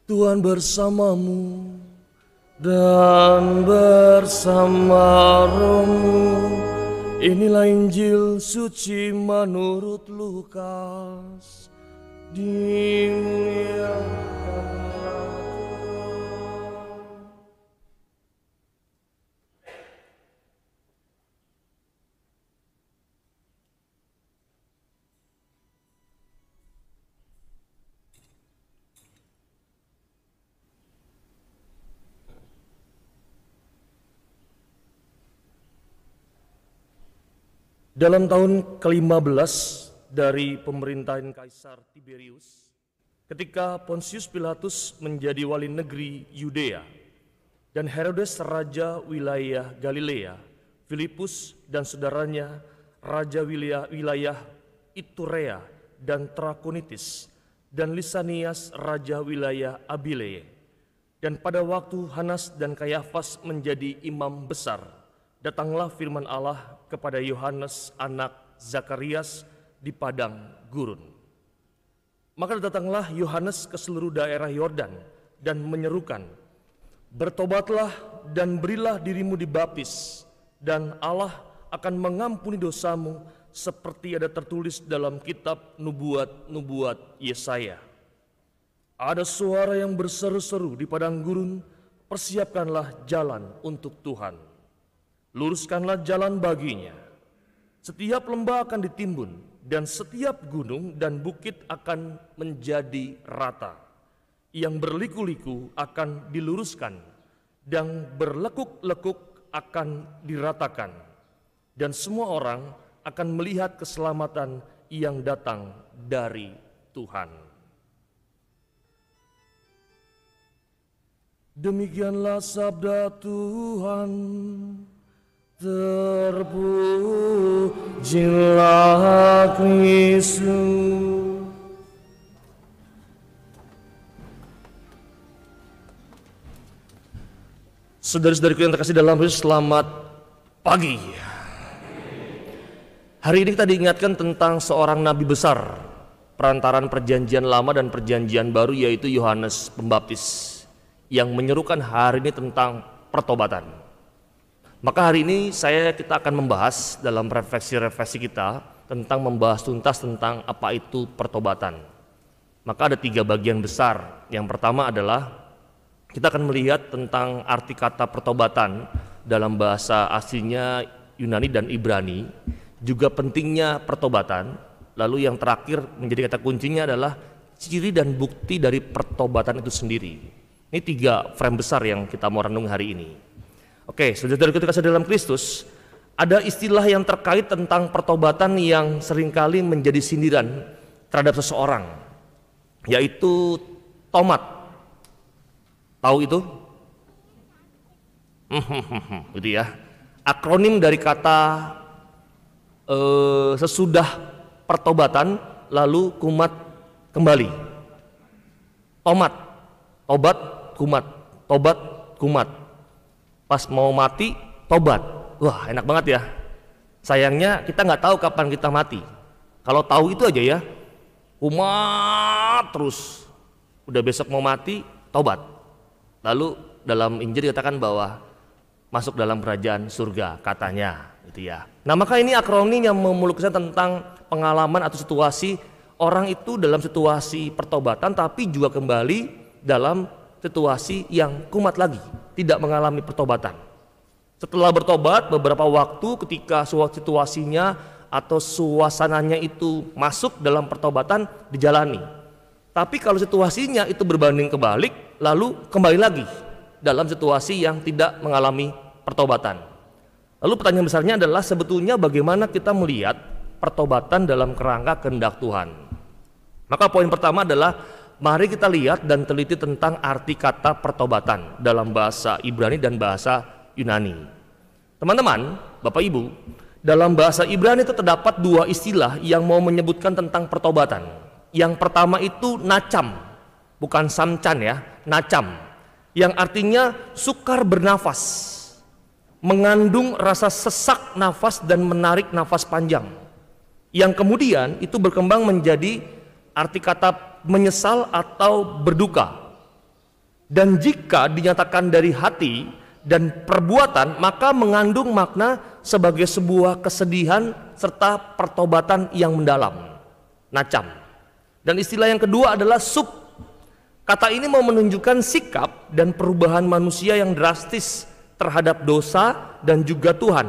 Tuhan bersamamu dan bersama rohmu. Inilah Injil suci menurut Lukas. Dimuliakanlah Tuhan. Dalam tahun ke-15 dari pemerintahan Kaisar Tiberius, ketika Pontius Pilatus menjadi wali negeri Yudea dan Herodes raja wilayah Galilea, Filipus dan saudaranya raja wilayah Iturea dan Trakonitis, dan Lisanias raja wilayah Abilene. Dan pada waktu Hanas dan Kayafas menjadi imam besar, datanglah firman Allah kepada Yohanes anak Zakarias di padang gurun. Maka datanglah Yohanes ke seluruh daerah Yordan dan menyerukan, "Bertobatlah dan berilah dirimu dibaptis, dan Allah akan mengampuni dosamu seperti ada tertulis dalam kitab nubuat-nubuat Yesaya." Ada suara yang berseru-seru di padang gurun, "Persiapkanlah jalan untuk Tuhan. Luruskanlah jalan baginya. Setiap lembah akan ditimbun dan setiap gunung dan bukit akan menjadi rata. Yang berliku-liku akan diluruskan dan berlekuk-lekuk akan diratakan. Dan semua orang akan melihat keselamatan yang datang dari Tuhan." Demikianlah sabda Tuhan. Terpujilah Kristus. Saudara-saudariku yang terkasih dalam Kristus, selamat pagi. Hari ini kita diingatkan tentang seorang nabi besar perantaran perjanjian lama dan perjanjian baru, yaitu Yohanes Pembaptis, yang menyerukan hari ini tentang pertobatan. Maka hari ini kita akan membahas dalam refleksi kita tentang membahas tuntas tentang apa itu pertobatan. Maka ada 3 bagian besar. Yang pertama adalah kita akan melihat tentang arti kata pertobatan dalam bahasa aslinya Yunani dan Ibrani, juga pentingnya pertobatan. Lalu yang terakhir menjadi kata kuncinya adalah ciri dan bukti dari pertobatan itu sendiri. Ini 3 frame besar yang kita mau renung hari ini. Oke, saudara-saudara kita kasih dalam Kristus, ada istilah yang terkait tentang pertobatan yang seringkali menjadi sindiran terhadap seseorang, yaitu tomat. Tahu itu? Gitu ya. Akronim dari kata sesudah pertobatan lalu kumat kembali. Tomat, tobat, kumat, tobat, kumat. Pas mau mati, tobat. Wah, enak banget ya. Sayangnya kita nggak tahu kapan kita mati. Kalau tahu itu aja ya, kumat terus. Udah besok mau mati, tobat. Lalu dalam Injil dikatakan bahwa masuk dalam kerajaan surga, katanya, gitu ya. Nah, maka ini akronim yang memelukkan tentang pengalaman atau situasi orang itu dalam situasi pertobatan, tapi juga kembali dalam situasi yang kumat lagi, tidak mengalami pertobatan. Setelah bertobat beberapa waktu, ketika situasinya atau suasananya itu masuk dalam pertobatan, dijalani. Tapi kalau situasinya itu berbanding kebalik, lalu kembali lagi dalam situasi yang tidak mengalami pertobatan. Lalu pertanyaan besarnya adalah sebetulnya bagaimana kita melihat pertobatan dalam kerangka kehendak Tuhan. Maka poin pertama adalah mari kita lihat dan teliti tentang arti kata pertobatan dalam bahasa Ibrani dan bahasa Yunani. Teman-teman, Bapak Ibu, dalam bahasa Ibrani itu terdapat 2 istilah yang mau menyebutkan tentang pertobatan. Yang pertama itu nacham, bukan samcan ya, nacham, yang artinya sukar bernafas, mengandung rasa sesak nafas dan menarik nafas panjang. Yang kemudian itu berkembang menjadi arti kata menyesal atau berduka. Dan jika dinyatakan dari hati dan perbuatan, maka mengandung makna sebagai sebuah kesedihan serta pertobatan yang mendalam. Nacam. Dan istilah yang kedua adalah sub. Kata ini mau menunjukkan sikap dan perubahan manusia yang drastis terhadap dosa dan juga Tuhan.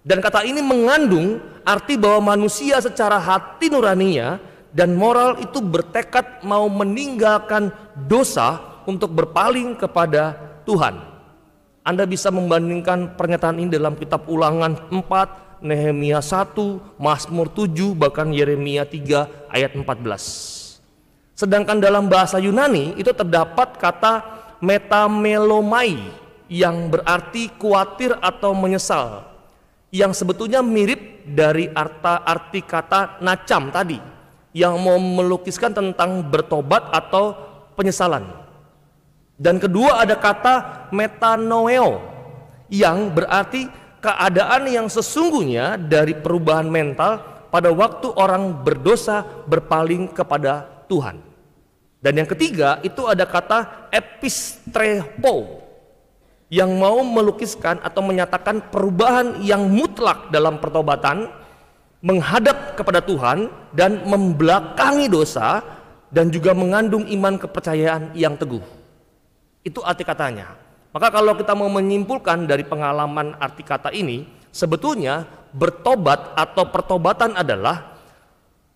Dan kata ini mengandung arti bahwa manusia secara hati nuraninya dan moral itu bertekad mau meninggalkan dosa untuk berpaling kepada Tuhan. Anda bisa membandingkan pernyataan ini dalam kitab Ulangan 4, Nehemia 1, Mazmur 7, bahkan Yeremia 3 ayat 14. Sedangkan dalam bahasa Yunani itu terdapat kata metamelomai yang berarti khawatir atau menyesal, yang sebetulnya mirip dari arti kata nacam tadi yang mau melukiskan tentang bertobat atau penyesalan. Dan kedua ada kata metanoeo yang berarti keadaan yang sesungguhnya dari perubahan mental pada waktu orang berdosa berpaling kepada Tuhan. Dan yang ketiga itu ada kata epistrepo yang mau melukiskan atau menyatakan perubahan yang mutlak dalam pertobatan, menghadap kepada Tuhan dan membelakangi dosa, dan juga mengandung iman kepercayaan yang teguh. Itu arti katanya. Maka kalau kita mau menyimpulkan dari pengalaman arti kata ini, sebetulnya bertobat atau pertobatan adalah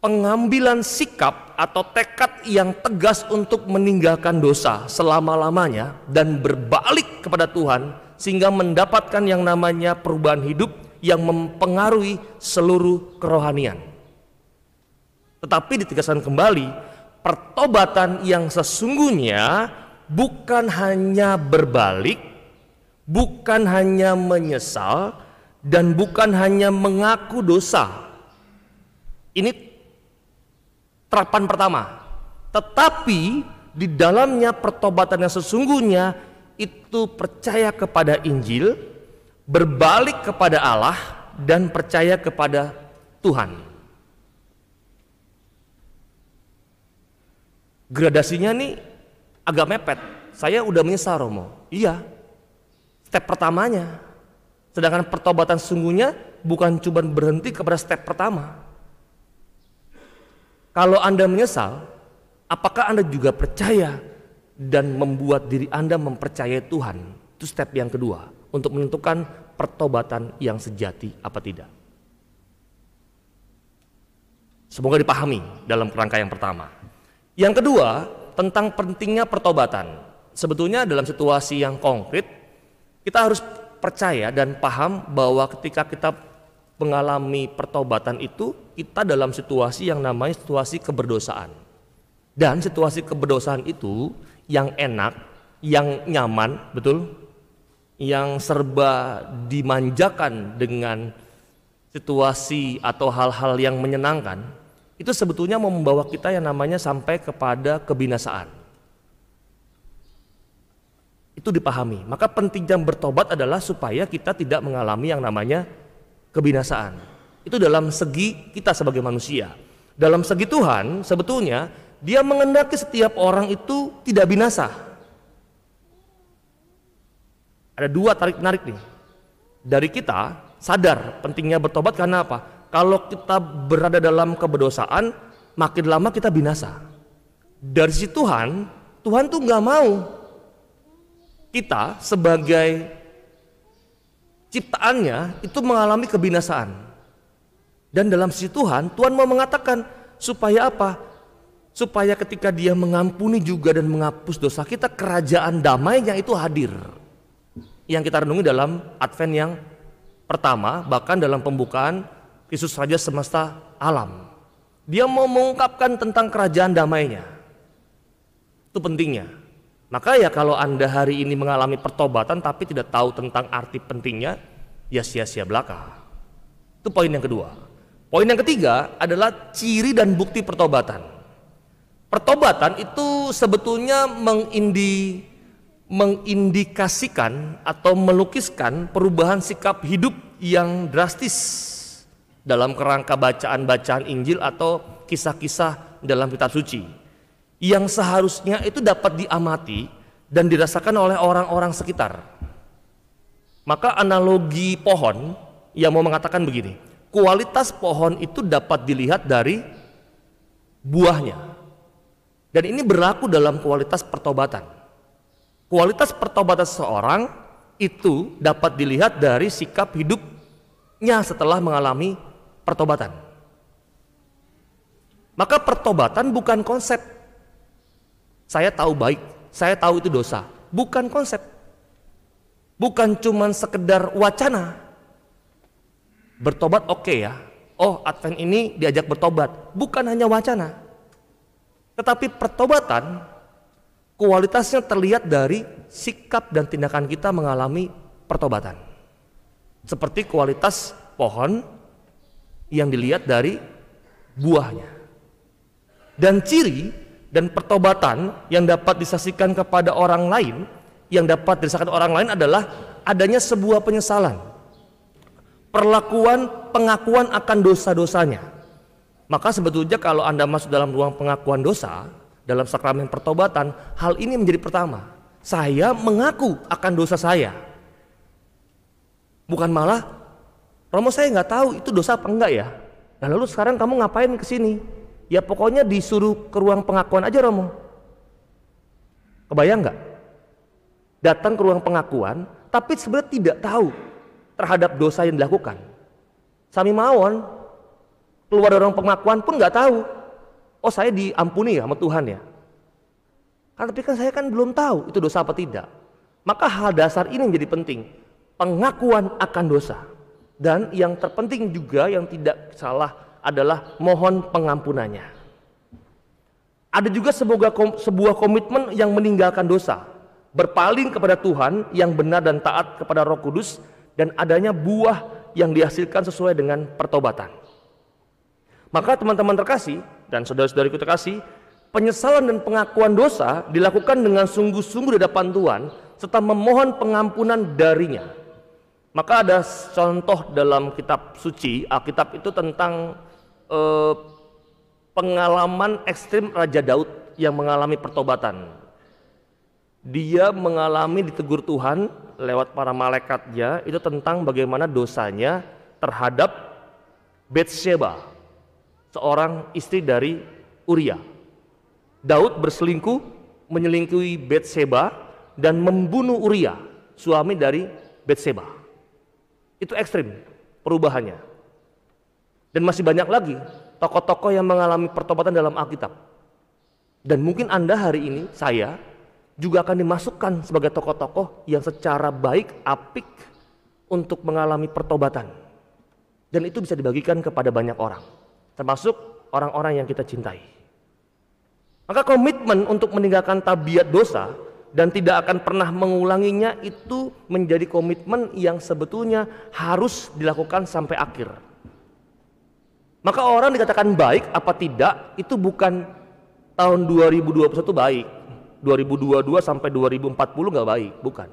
pengambilan sikap atau tekad yang tegas untuk meninggalkan dosa selama-lamanya dan berbalik kepada Tuhan sehingga mendapatkan yang namanya perubahan hidup yang mempengaruhi seluruh kerohanian. Tetapi ditegaskan kembali, pertobatan yang sesungguhnya bukan hanya berbalik, bukan hanya menyesal, dan bukan hanya mengaku dosa. Ini terapan pertama. Tetapi di dalamnya pertobatan yang sesungguhnya itu percaya kepada Injil, berbalik kepada Allah, dan percaya kepada Tuhan. Gradasinya nih agak mepet. Saya udah menyesal, Romo. Iya, step pertamanya. Sedangkan pertobatan sesungguhnya bukan cuma berhenti kepada step pertama. Kalau Anda menyesal, apakah Anda juga percaya dan membuat diri Anda mempercayai Tuhan? Itu step yang kedua untuk menentukan pertobatan yang sejati apa tidak. Semoga dipahami dalam kerangka yang pertama. Yang kedua, tentang pentingnya pertobatan. Sebetulnya dalam situasi yang konkret, kita harus percaya dan paham bahwa ketika kita mengalami pertobatan itu, kita dalam situasi yang namanya situasi keberdosaan. Dan situasi keberdosaan itu yang enak, yang nyaman, betul? Yang serba dimanjakan dengan situasi atau hal-hal yang menyenangkan, itu sebetulnya mau membawa kita yang namanya sampai kepada kebinasaan. Itu dipahami. Maka pentingnya bertobat adalah supaya kita tidak mengalami yang namanya kebinasaan. Itu dalam segi kita sebagai manusia. Dalam segi Tuhan sebetulnya Dia mengendaki setiap orang itu tidak binasa. Ada dua tarik-menarik nih. Dari kita sadar pentingnya bertobat karena apa? Kalau kita berada dalam keberdosaan, makin lama kita binasa. Dari sisi Tuhan tuh nggak mau kita sebagai ciptaannya itu mengalami kebinasaan. Dan dalam sisi Tuhan mau mengatakan supaya apa? Supaya ketika Dia mengampuni juga dan menghapus dosa kita, kerajaan damainya itu hadir. Yang kita renungi dalam Advent yang pertama, bahkan dalam pembukaan Kristus Raja semesta alam. Dia mau mengungkapkan tentang kerajaan damainya. Itu pentingnya. Maka ya kalau Anda hari ini mengalami pertobatan tapi tidak tahu tentang arti pentingnya, ya sia-sia belaka. Itu poin yang kedua. Poin yang ketiga adalah ciri dan bukti pertobatan. Pertobatan itu sebetulnya mengindikasikan atau melukiskan perubahan sikap hidup yang drastis dalam kerangka bacaan-bacaan Injil atau kisah-kisah dalam kitab suci yang seharusnya itu dapat diamati dan dirasakan oleh orang-orang sekitar. Maka analogi pohon yang mau mengatakan begini, kualitas pohon itu dapat dilihat dari buahnya. Dan ini berlaku dalam kualitas pertobatan. Kualitas pertobatan seseorang itu dapat dilihat dari sikap hidupnya setelah mengalami pertobatan. Maka pertobatan bukan konsep. Saya tahu baik, saya tahu itu dosa. Bukan konsep. Bukan cuman sekedar wacana. Bertobat oke ya. Oh, Advent ini diajak bertobat. Bukan hanya wacana. Tetapi pertobatan kualitasnya terlihat dari sikap dan tindakan kita mengalami pertobatan. Seperti kualitas pohon yang dilihat dari buahnya. Dan ciri dan pertobatan yang dapat disaksikan kepada orang lain, yang dapat dirasakan orang lain adalah adanya sebuah penyesalan. Pengakuan akan dosa-dosanya. Maka sebetulnya kalau Anda masuk dalam ruang pengakuan dosa, dalam sakramen pertobatan, hal ini menjadi pertama. Saya mengaku akan dosa saya. Bukan malah, Romo saya nggak tahu itu dosa apa enggak ya. Nah lalu sekarang kamu ngapain ke sini? Ya pokoknya disuruh ke ruang pengakuan aja Romo. Kebayang nggak? Datang ke ruang pengakuan, tapi sebenarnya tidak tahu terhadap dosa yang dilakukan. Sami mawon, keluar dari ruang pengakuan pun nggak tahu. Oh saya diampuni ya sama Tuhan ya. Tapi kan saya kan belum tahu itu dosa apa tidak. Maka hal dasar ini menjadi penting. Pengakuan akan dosa. Dan yang terpenting juga yang tidak salah adalah mohon pengampunannya. Ada juga sebuah komitmen yang meninggalkan dosa. Berpaling kepada Tuhan yang benar dan taat kepada Roh Kudus. Dan adanya buah yang dihasilkan sesuai dengan pertobatan. Maka teman-teman terkasih dan saudara-saudariku terkasih, penyesalan dan pengakuan dosa dilakukan dengan sungguh-sungguh di hadapan Tuhan serta memohon pengampunan darinya. Maka ada contoh dalam kitab suci, Alkitab itu tentang pengalaman ekstrim Raja Daud yang mengalami pertobatan. Dia mengalami ditegur Tuhan lewat para malaikatnya itu tentang bagaimana dosanya terhadap Batsheba, seorang istri dari Uria. Daud berselingkuh, menyelingkuhi Batsheba dan membunuh Uria, suami dari Batsheba. Itu ekstrim perubahannya. Dan masih banyak lagi tokoh-tokoh yang mengalami pertobatan dalam Alkitab. Dan mungkin Anda hari ini, saya juga akan dimasukkan sebagai tokoh-tokoh yang secara baik, apik untuk mengalami pertobatan. Dan itu bisa dibagikan kepada banyak orang, termasuk orang-orang yang kita cintai. Maka komitmen untuk meninggalkan tabiat dosa dan tidak akan pernah mengulanginya itu menjadi komitmen yang sebetulnya harus dilakukan sampai akhir. Maka orang dikatakan baik apa tidak itu bukan tahun 2021 baik, 2022 sampai 2040 nggak baik, bukan.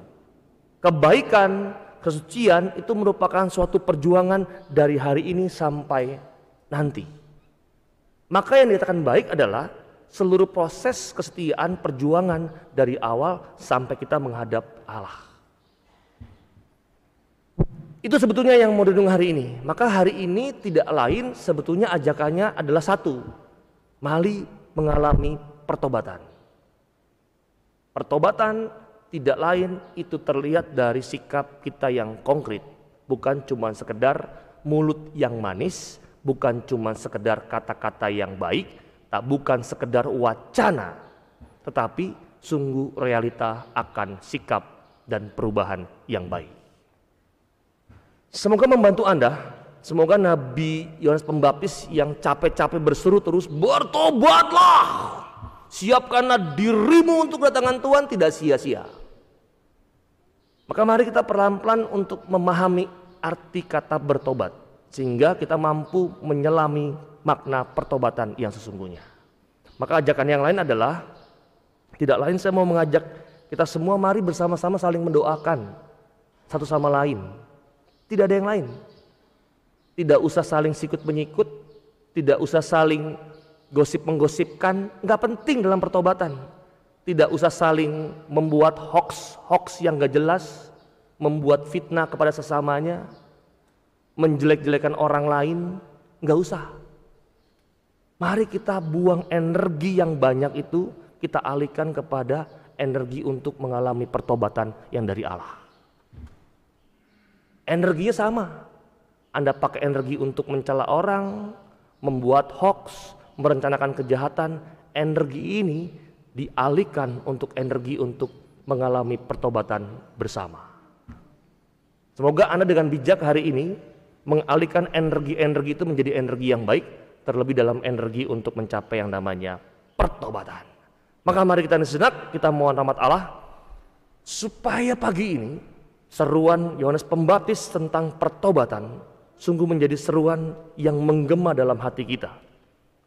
Kebaikan, kesucian itu merupakan suatu perjuangan dari hari ini sampai nanti. Maka yang dikatakan baik adalah seluruh proses kesetiaan perjuangan dari awal sampai kita menghadap Allah. Itu sebetulnya yang mau renung hari ini. Maka hari ini tidak lain sebetulnya ajakannya adalah satu. Mari mengalami pertobatan. Pertobatan tidak lain itu terlihat dari sikap kita yang konkret. Bukan cuma sekedar mulut yang manis, bukan cuma sekedar kata-kata yang baik, bukan sekedar wacana, tetapi sungguh realita akan sikap dan perubahan yang baik. Semoga membantu Anda. Semoga Nabi Yohanes Pembaptis yang capek-capek berseru terus, bertobatlah, siapkanlah dirimu untuk kedatangan Tuhan tidak sia-sia. Maka mari kita pelan-pelan untuk memahami arti kata bertobat, sehingga kita mampu menyelami makna pertobatan yang sesungguhnya. Maka ajakan yang lain adalah, tidak lain saya mau mengajak kita semua mari bersama-sama saling mendoakan satu sama lain. Tidak ada yang lain. Tidak usah saling sikut menyikut, tidak usah saling gosip menggosipkan, nggak penting dalam pertobatan. tidak usah saling membuat hoax yang gak jelas, membuat fitnah kepada sesamanya, menjelek-jelekan orang lain, gak usah. Mari kita buang energi yang banyak itu, kita alihkan kepada energi untuk mengalami pertobatan yang dari Allah. Energinya sama. Anda pakai energi untuk mencela orang, membuat hoax, merencanakan kejahatan, energi ini dialihkan untuk energi untuk mengalami pertobatan bersama. Semoga Anda dengan bijak hari ini mengalihkan energi-energi itu menjadi energi yang baik, terlebih dalam energi untuk mencapai yang namanya pertobatan. Maka mari kita sejenak, kita mohon rahmat Allah supaya pagi ini seruan Yohanes Pembaptis tentang pertobatan sungguh menjadi seruan yang menggema dalam hati kita,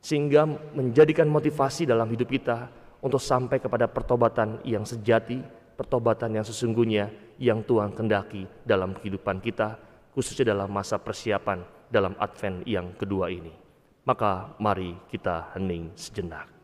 sehingga menjadikan motivasi dalam hidup kita untuk sampai kepada pertobatan yang sejati, pertobatan yang sesungguhnya yang Tuhan kehendaki dalam kehidupan kita, khususnya dalam masa persiapan dalam Advent yang kedua ini. Maka mari kita hening sejenak.